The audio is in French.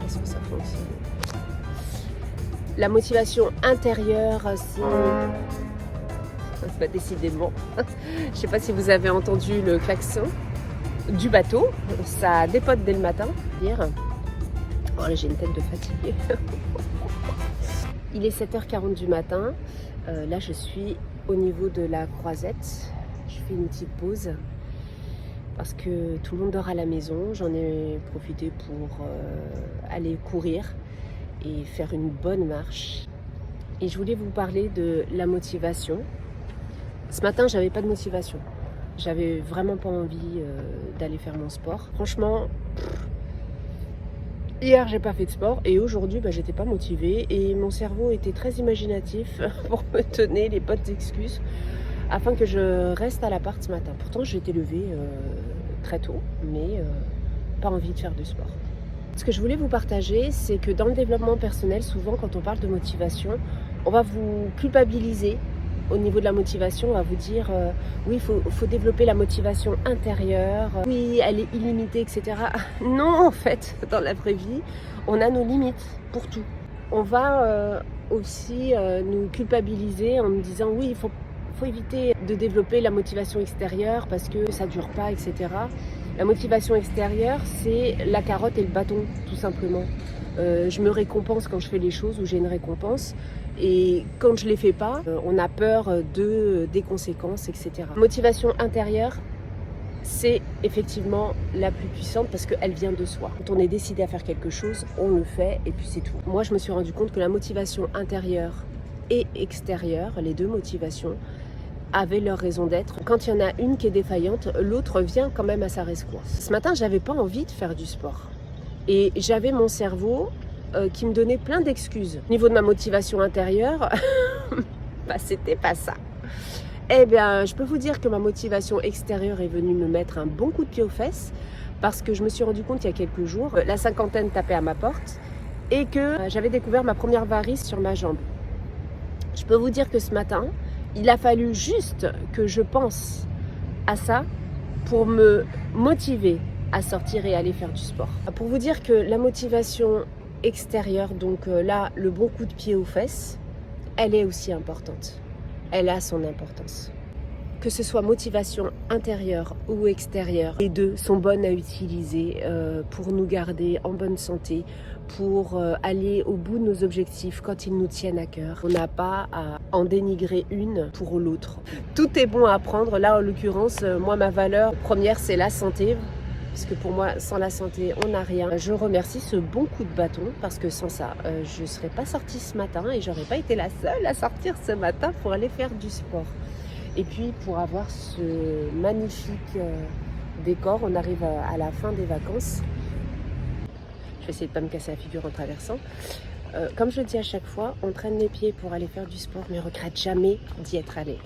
est-ce que ça fonctionne? La motivation intérieure, c'est... décidément. Je ne sais pas si vous avez entendu le klaxon du bateau. Ça dépote dès le matin. Oh là, j'ai une tête de fatiguée. Il est 7h40 du matin. Là, je suis au niveau de la croisette. Je fais une petite pause parce que tout le monde dort à la maison. J'en ai profité pour aller courir et faire une bonne marche. Et je voulais vous parler de la motivation. Ce matin, j'avais pas de motivation. J'avais vraiment pas envie d'aller faire mon sport. Franchement, hier, j'ai pas fait de sport et aujourd'hui, j'étais pas motivée et mon cerveau était très imaginatif pour me donner les bonnes excuses afin que je reste à l'appart ce matin. Pourtant, j'ai été levée très tôt, mais pas envie de faire du sport. Ce que je voulais vous partager, c'est que dans le développement personnel, souvent, quand on parle de motivation, on va vous culpabiliser. Au niveau de la motivation, on va vous dire oui, il faut développer la motivation intérieure, oui, elle est illimitée, etc. Non, en fait, dans la vraie vie, on a nos limites pour tout. On va aussi nous culpabiliser en nous disant oui, il faut éviter de développer la motivation extérieure parce que ça ne dure pas, etc. La motivation extérieure, c'est la carotte et le bâton, tout simplement. Je me récompense quand je fais les choses où j'ai une récompense. Et quand je ne les fais pas, on a peur des conséquences, etc. Motivation intérieure, c'est effectivement la plus puissante parce qu'elle vient de soi. Quand on est décidé à faire quelque chose, on le fait et puis c'est tout. Moi, je me suis rendu compte que la motivation intérieure et extérieure, les deux motivations, avaient leur raison d'être. Quand il y en a une qui est défaillante, l'autre vient quand même à sa rescousse. Ce matin, j'avais pas envie de faire du sport. Et j'avais mon cerveau qui me donnait plein d'excuses. Au niveau de ma motivation intérieure, c'était pas ça. Eh bien, je peux vous dire que ma motivation extérieure est venue me mettre un bon coup de pied aux fesses parce que je me suis rendu compte il y a quelques jours, la cinquantaine tapait à ma porte et que j'avais découvert ma première varice sur ma jambe. Je peux vous dire que ce matin, il a fallu juste que je pense à ça pour me motiver à sortir et aller faire du sport. Pour vous dire que la motivation extérieure, donc là, le bon coup de pied aux fesses, elle est aussi importante. Elle a son importance. Que ce soit motivation intérieure ou extérieure, les deux sont bonnes à utiliser pour nous garder en bonne santé, pour aller au bout de nos objectifs quand ils nous tiennent à cœur. On n'a pas à en dénigrer une pour l'autre. Tout est bon à prendre. Là, en l'occurrence, moi, ma valeur première, c'est la santé. Parce que pour moi, sans la santé, on n'a rien. Je remercie ce bon coup de bâton parce que sans ça, je ne serais pas sortie ce matin et j'aurais pas été la seule à sortir ce matin pour aller faire du sport. Et puis pour avoir ce magnifique décor, on arrive à la fin des vacances. Je vais essayer de ne pas me casser la figure en traversant. Comme je le dis à chaque fois, on traîne les pieds pour aller faire du sport, mais on ne regrette jamais d'y être allé.